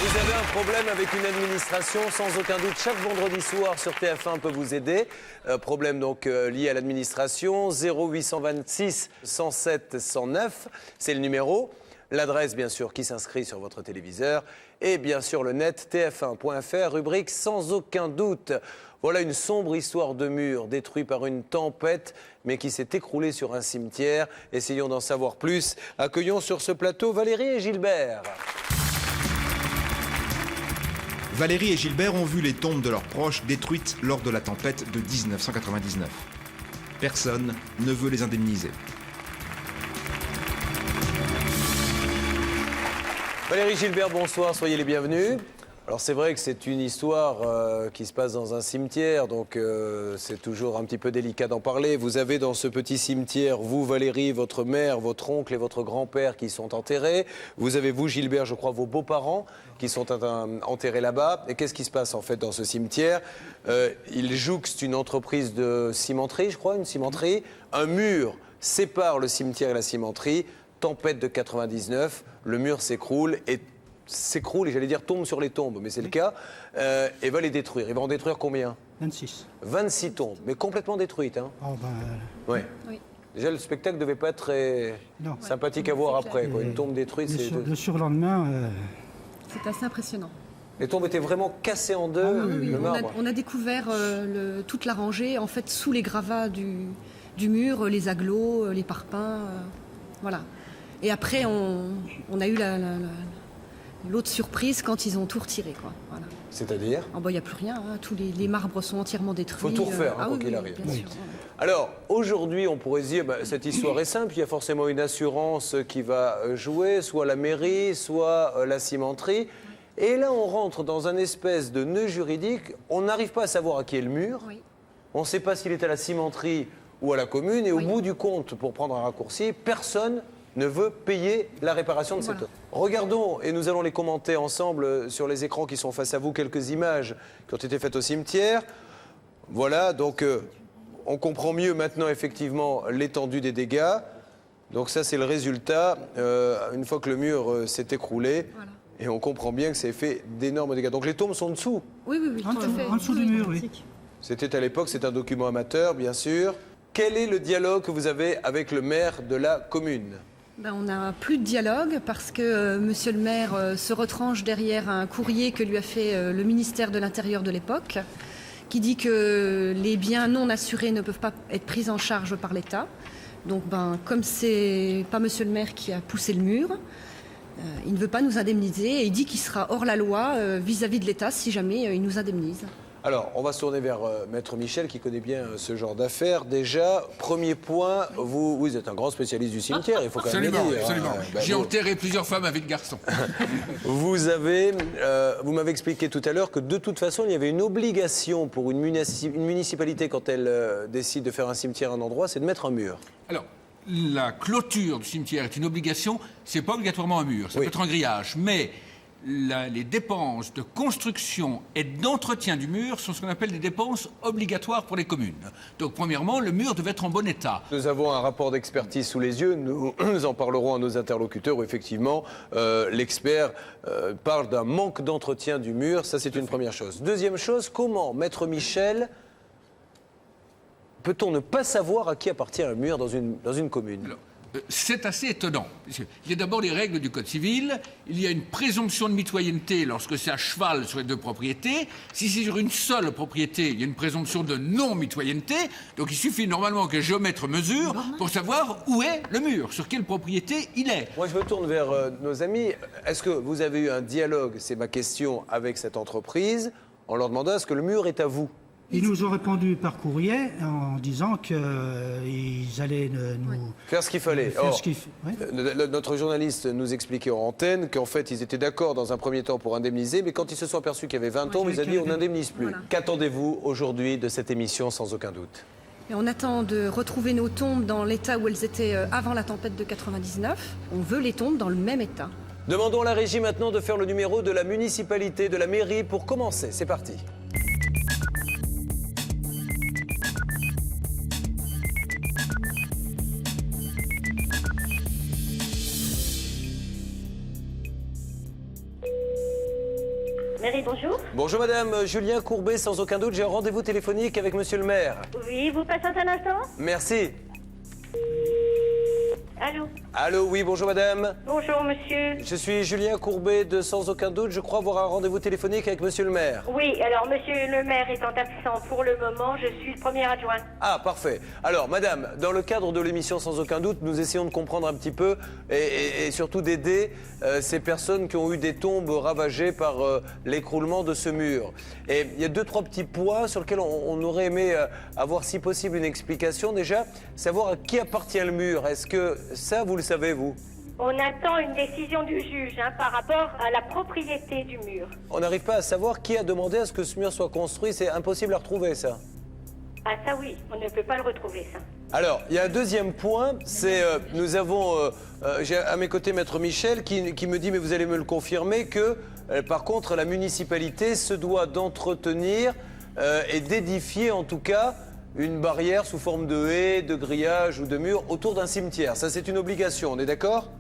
Vous avez un problème avec une administration, sans aucun doute, chaque vendredi soir sur TF1 peut vous aider. Problème donc lié à l'administration, 0826 107 109, c'est le numéro. L'adresse, bien sûr, qui s'inscrit sur votre téléviseur. Et bien sûr, le net, tf1.fr, rubrique sans aucun doute. Voilà une sombre histoire de mur détruit par une tempête, mais qui s'est écroulé sur un cimetière. Essayons d'en savoir plus. Accueillons sur ce plateau Valérie et Gilbert. Valérie et Gilbert ont vu les tombes de leurs proches détruites lors de la tempête de 1999. Personne ne veut les indemniser. Valérie, Gilbert, bonsoir, soyez les bienvenus. Alors c'est vrai que c'est une histoire qui se passe dans un cimetière, donc c'est toujours un petit peu délicat d'en parler. Vous avez dans ce petit cimetière, vous Valérie, votre mère, votre oncle et votre grand-père qui sont enterrés. Vous avez vous Gilbert, je crois, vos beaux-parents qui sont enterrés là-bas. Et qu'est-ce qui se passe en fait dans ce cimetière? Il jouxte une entreprise de cimenterie, je crois, une cimenterie. Un mur sépare le cimetière et la cimenterie. Tempête de 99, le mur s'écroule et j'allais dire tombe sur les tombes, mais c'est le cas, et va les détruire. Il va en détruire combien? 26. 26 tombes, mais complètement détruites. Hein. Oh ben, Ouais. Oui. Déjà, le spectacle ne devait pas être très sympathique à voir après. Quoi. Une tombe détruite, c'est... le surlendemain, C'est assez impressionnant. Les tombes étaient vraiment cassées en deux, Oui, le on, marbre. on a découvert toute la rangée, en fait, sous les gravats du mur, les agglos, les parpaings, voilà. Et après, on a eu l'autre surprise quand ils ont tout retiré, quoi. Voilà. C'est-à-dire? Il n'y a plus rien, hein. Tous les marbres sont entièrement détruits. Il faut tout refaire, quoi qu'il arrive. Bien sûr. Alors, aujourd'hui, on pourrait se dire, cette histoire est simple, il y a forcément une assurance qui va jouer, soit la mairie, soit la cimenterie. Et là, on rentre dans un espèce de nœud juridique, on n'arrive pas à savoir à qui est le mur, Oui. on ne sait pas s'il est à la cimenterie ou à la commune, et au bout du compte, pour prendre un raccourci, personne ne veut payer la réparation de cette œuvre. Regardons, et nous allons les commenter ensemble sur les écrans qui sont face à vous, quelques images qui ont été faites au cimetière. Voilà, donc on comprend mieux maintenant effectivement l'étendue des dégâts. Donc ça, c'est le résultat, une fois que le mur s'est écroulé. Voilà. Et on comprend bien que ça a fait d'énormes dégâts. Donc les tombes sont dessous. Oui, tout à fait. en dessous du mur, oui. C'était à l'époque, c'est un document amateur, bien sûr. Quel est le dialogue que vous avez avec le maire de la commune ? On n'a plus de dialogue parce que monsieur le maire se retranche derrière un courrier que lui a fait le ministère de l'Intérieur de l'époque, qui dit que les biens non assurés ne peuvent pas être pris en charge par l'État. Donc, comme c'est pas monsieur le maire qui a poussé le mur, il ne veut pas nous indemniser et il dit qu'il sera hors la loi vis-à-vis de l'État si jamais il nous indemnise. Alors, on va se tourner vers Maître Michel qui connaît bien ce genre d'affaires. Déjà, premier point, vous êtes un grand spécialiste du cimetière, il faut quand même le dire. Absolument. J'ai enterré plusieurs femmes avec garçons. Vous m'avez expliqué tout à l'heure que de toute façon, il y avait une obligation pour une municipalité quand elle décide de faire un cimetière à un endroit, c'est de mettre un mur. Alors, la clôture du cimetière est une obligation, c'est pas obligatoirement un mur, ça peut être un grillage, mais les dépenses de construction et d'entretien du mur sont ce qu'on appelle des dépenses obligatoires pour les communes. Donc, premièrement, le mur devait être en bon état. Nous avons un rapport d'expertise sous les yeux, nous en parlerons à nos interlocuteurs où effectivement l'expert parle d'un manque d'entretien du mur, ça c'est une première chose. Deuxième chose, comment, Maître Michel, peut-on ne pas savoir à qui appartient un mur dans une commune ? Alors, c'est assez étonnant. Il y a d'abord les règles du Code civil, il y a une présomption de mitoyenneté lorsque c'est à cheval sur les deux propriétés. Si c'est sur une seule propriété, il y a une présomption de non-mitoyenneté. Donc il suffit normalement que le géomètre mesure pour savoir où est le mur, sur quelle propriété il est. Moi, je me tourne vers nos amis. Est-ce que vous avez eu un dialogue, c'est ma question, avec cette entreprise, en leur demandant est-ce que le mur est à vous ? Ils nous ont répondu par courrier en disant qu'ils allaient nous... Faire ce qu'il fallait. faire ce qu'il Notre journaliste nous expliquait en antenne qu'en fait, ils étaient d'accord dans un premier temps pour indemniser, mais quand ils se sont aperçus qu'il y avait 20 tombes, ils ont dit on n'indemnise plus. Voilà. Qu'attendez-vous aujourd'hui de cette émission, sans aucun doute ? Et on attend de retrouver nos tombes dans l'état où elles étaient avant la tempête de 99. On veut les tombes dans le même état. Demandons à la régie maintenant de faire le numéro de la municipalité, de la mairie pour commencer. C'est parti. mairie, bonjour. Bonjour madame, Julien Courbet, sans aucun doute, j'ai un rendez-vous téléphonique avec monsieur le maire. Oui, vous patientez un instant. Merci. Allô. Allô, oui, bonjour madame. Bonjour, monsieur. Je suis Julien Courbet de Sans aucun doute, je crois avoir un rendez-vous téléphonique avec monsieur le maire. Oui, alors monsieur le maire étant absent pour le moment, je suis le premier adjoint. Ah, parfait. Alors, madame, dans le cadre de l'émission Sans aucun doute, nous essayons de comprendre un petit peu et surtout d'aider ces personnes qui ont eu des tombes ravagées par l'écroulement de ce mur. Et il y a 2-3 petits points sur lesquels on aurait aimé avoir, si possible, une explication. Déjà, savoir à qui appartient le mur. Est-ce que ça, vous le savez, vous? On attend une décision du juge par rapport à la propriété du mur. On n'arrive pas à savoir qui a demandé à ce que ce mur soit construit. C'est impossible à retrouver, ça. Ah ça oui, on ne peut pas le retrouver, ça. Alors, il y a un deuxième point, c'est nous avons, j'ai à mes côtés Maître Michel qui me dit, mais vous allez me le confirmer, que par contre la municipalité se doit d'entretenir et d'édifier en tout cas une barrière sous forme de haie, de grillage ou de mur autour d'un cimetière. Ça, c'est une obligation, on est d'accord ?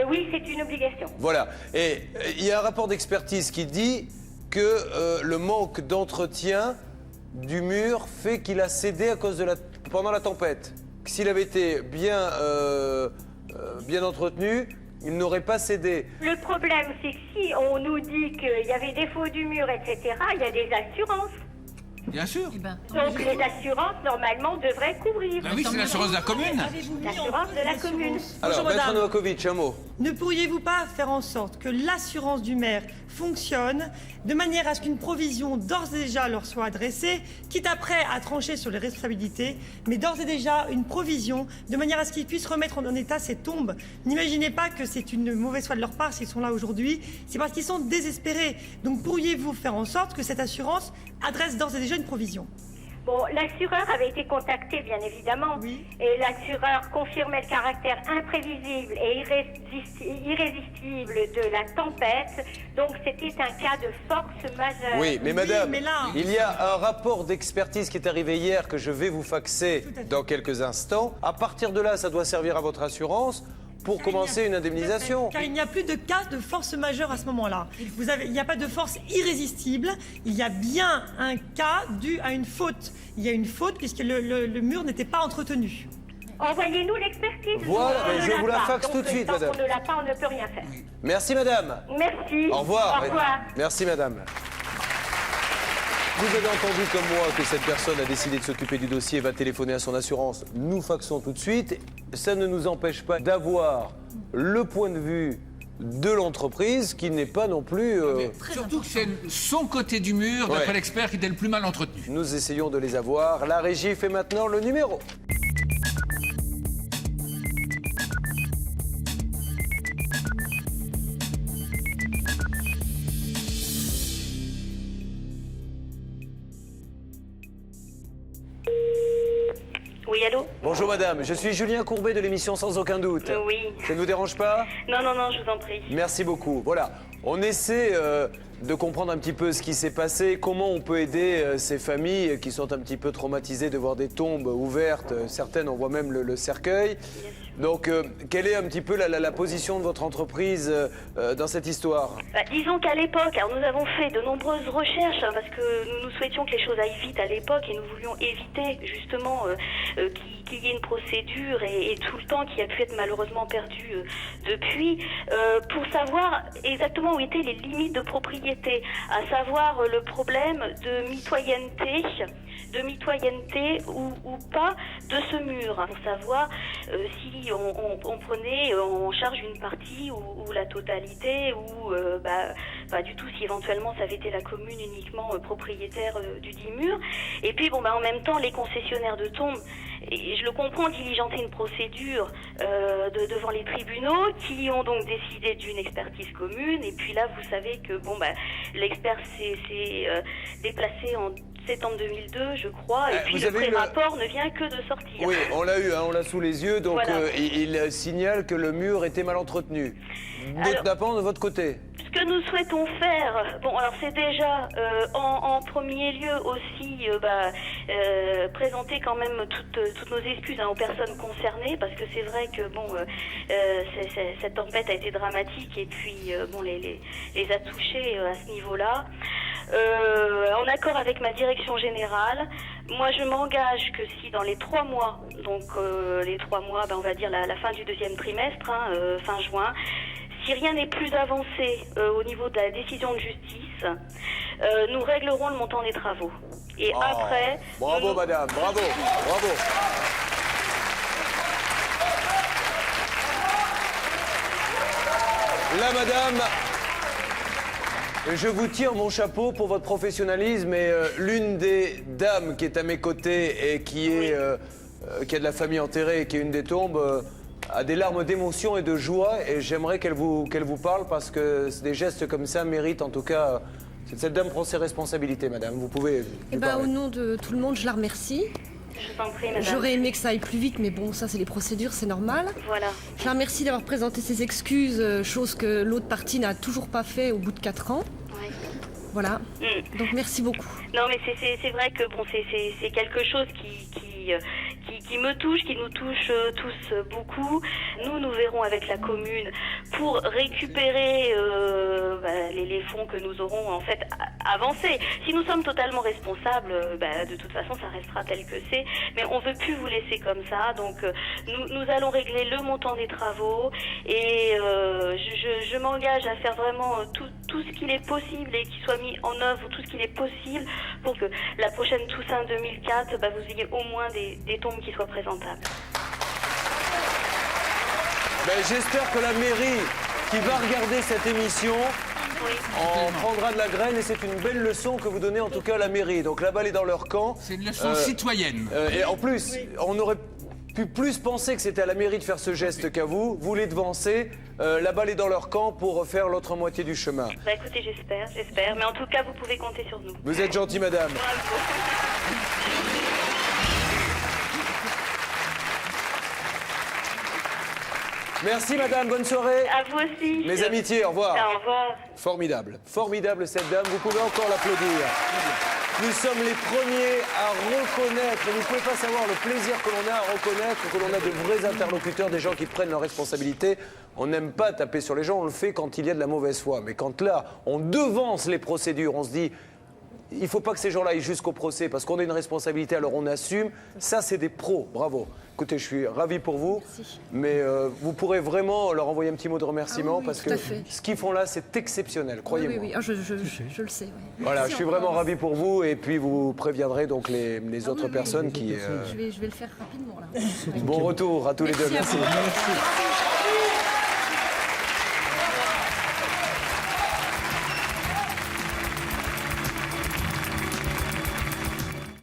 Oui, c'est une obligation. Voilà. Et il y a un rapport d'expertise qui dit que le manque d'entretien du mur fait qu'il a cédé à cause de pendant la tempête. S'il avait été bien entretenu, il n'aurait pas cédé. Le problème, c'est que si on nous dit qu'il y avait défaut du mur, etc., il y a des assurances. Bien sûr. Donc les assurances, normalement, devraient couvrir. Ben oui, c'est l'assurance de la commune. L'assurance de la commune. Alors, Bonjour, Maître madame. Novakovic, un mot. Ne pourriez-vous pas faire en sorte que l'assurance du maire fonctionne de manière à ce qu'une provision d'ores et déjà leur soit adressée, quitte après à trancher sur les responsabilités, mais d'ores et déjà une provision de manière à ce qu'ils puissent remettre en état ces tombes. N'imaginez pas que c'est une mauvaise foi de leur part s'ils sont là aujourd'hui, c'est parce qu'ils sont désespérés. Donc pourriez-vous faire en sorte que cette assurance adresse d'ores et déjà une provision ? Bon, l'assureur avait été contacté, bien évidemment, Oui. et l'assureur confirmait le caractère imprévisible et irrésistible de la tempête, donc c'était un cas de force majeure. Oui, mais madame, mais là- il y a un rapport d'expertise qui est arrivé hier que je vais vous faxer Tout à fait. dans quelques instants. À partir de là, ça doit servir à votre assurance pour commencer une indemnisation. Car il n'y a plus de cas de force majeure à ce moment-là. Il n'y a pas de force irrésistible, il y a bien un cas dû à une faute. Il y a une faute puisque le mur n'était pas entretenu. Envoyez-nous l'expertise. Voilà, On mais ne je l'a vous la pas. faxe Donc, tout de suite, tant madame. qu'on ne l'a pas, on ne peut rien faire. Merci madame. Merci. Au revoir. Au revoir. Merci madame. Vous avez entendu comme moi que cette personne a décidé de s'occuper du dossier et va téléphoner à son assurance. Nous faxons tout de suite. Ça ne nous empêche pas d'avoir le point de vue de l'entreprise qui n'est pas non plus... Surtout que c'est son côté du mur, d'après Ouais. l'expert, qui était le plus mal entretenu. Nous essayons de les avoir. La régie fait maintenant le numéro. Oui, allô? Bonjour madame, je suis Julien Courbet de l'émission Sans aucun doute. Oui. Ça ne vous dérange pas? Non, je vous en prie. Merci beaucoup. Voilà, on essaie de comprendre un petit peu ce qui s'est passé, comment on peut aider ces familles qui sont un petit peu traumatisées de voir des tombes ouvertes. Certaines, on voit même le cercueil. Donc, quelle est un petit peu la position de votre entreprise dans cette histoire? Disons qu'à l'époque, alors nous avons fait de nombreuses recherches parce que nous souhaitions que les choses aillent vite à l'époque et nous voulions éviter justement qu'il y ait une procédure et tout le temps qui a pu être malheureusement perdu depuis, pour savoir exactement où étaient les limites de propriété, à savoir le problème de mitoyenneté ou pas de ce mur, pour savoir si on prenait en charge une partie ou la totalité ou pas du tout, si éventuellement ça avait été la commune uniquement propriétaire du dit mur. Et puis en même temps les concessionnaires de tombes, et je le comprends, diligenter une procédure devant les tribunaux qui ont donc décidé d'une expertise commune, et puis là vous savez que l'expert s'est déplacé septembre 2002, je crois, et puis vous le avez pré-rapport ne vient que de sortir. Oui, on l'a eu, hein, on l'a sous les yeux, donc Voilà. il signale que le mur était mal entretenu. D'autres tapants de votre côté? Ce que nous souhaitons faire, bon, alors c'est déjà en premier lieu aussi présenter quand même toutes nos excuses aux personnes concernées, parce que c'est vrai que bon, cette tempête a été dramatique et puis bon, les a touchés à ce niveau-là. En accord avec ma direction générale, moi je m'engage que si dans les 3 mois, donc les 3 mois, on va dire la fin du 2e trimestre, fin juin, si rien n'est plus avancé au niveau de la décision de justice, nous réglerons le montant des travaux. Et après... Bravo madame, bravo, bravo. Là madame, je vous tire mon chapeau pour votre professionnalisme et l'une des dames qui est à mes côtés et qui a de la famille enterrée et qui est une des tombes... a des larmes d'émotion et de joie, et j'aimerais qu'elle vous parle, parce que des gestes comme ça méritent, en tout cas, cette dame prend ses responsabilités, madame. Vous pouvez lui parler. Au nom de tout le monde, je la remercie. Je t'en prie, madame. J'aurais aimé que ça aille plus vite, mais bon, ça c'est les procédures, c'est normal. Voilà. Je la remercie d'avoir présenté ses excuses, chose que l'autre partie n'a toujours pas fait au bout de 4 ans. Ouais. Voilà. Donc merci beaucoup. Non, mais c'est vrai que bon, c'est quelque chose qui me touche, qui nous touche tous beaucoup. Nous verrons avec la commune pour récupérer les fonds que nous aurons en fait avancés. Si nous sommes totalement responsables, de toute façon ça restera tel que c'est. Mais on veut plus vous laisser comme ça. Donc nous allons régler le montant des travaux et je m'engage à faire vraiment tout ce qu'il est possible et qu'il soit mis en œuvre, tout ce qu'il est possible pour que la prochaine Toussaint 2004, vous ayez au moins des tombes qui soient présentables. J'espère que la mairie qui va regarder cette émission en prendra de la graine, et c'est une belle leçon que vous donnez en tout cas à la mairie. Donc la balle est dans leur camp. C'est une leçon citoyenne. Et en plus, on aurait pu plus penser que c'était à la mairie de faire ce geste qu'à vous. Vous les devancez, la balle est dans leur camp pour faire l'autre moitié du chemin. Écoutez, j'espère. Mais en tout cas, vous pouvez compter sur nous. Vous êtes gentil, madame. Bravo. Merci madame, bonne soirée. À vous aussi. Mes amitiés, au revoir. Au revoir. Formidable, formidable cette dame, vous pouvez encore l'applaudir. Nous sommes les premiers à reconnaître, vous ne pouvez pas savoir le plaisir que l'on a à reconnaître que l'on a de vrais interlocuteurs, des gens qui prennent leurs responsabilités. On n'aime pas taper sur les gens, on le fait quand il y a de la mauvaise foi. Mais quand là, on devance les procédures, on se dit... Il ne faut pas que ces gens-là aillent jusqu'au procès parce qu'on a une responsabilité, alors on assume. Ça, c'est des pros. Bravo. Écoutez, je suis ravi pour vous. Merci. Mais vous pourrez vraiment leur envoyer un petit mot de remerciement parce tout que à fait. ce qu'ils font là, c'est exceptionnel, croyez-moi. Oui, je le sais. Oui. Voilà, Merci je suis encore. vraiment ravi pour vous et puis vous préviendrez donc les autres personnes qui... Je vais le faire rapidement là. Bon retour à tous les deux. Merci à vous. Merci.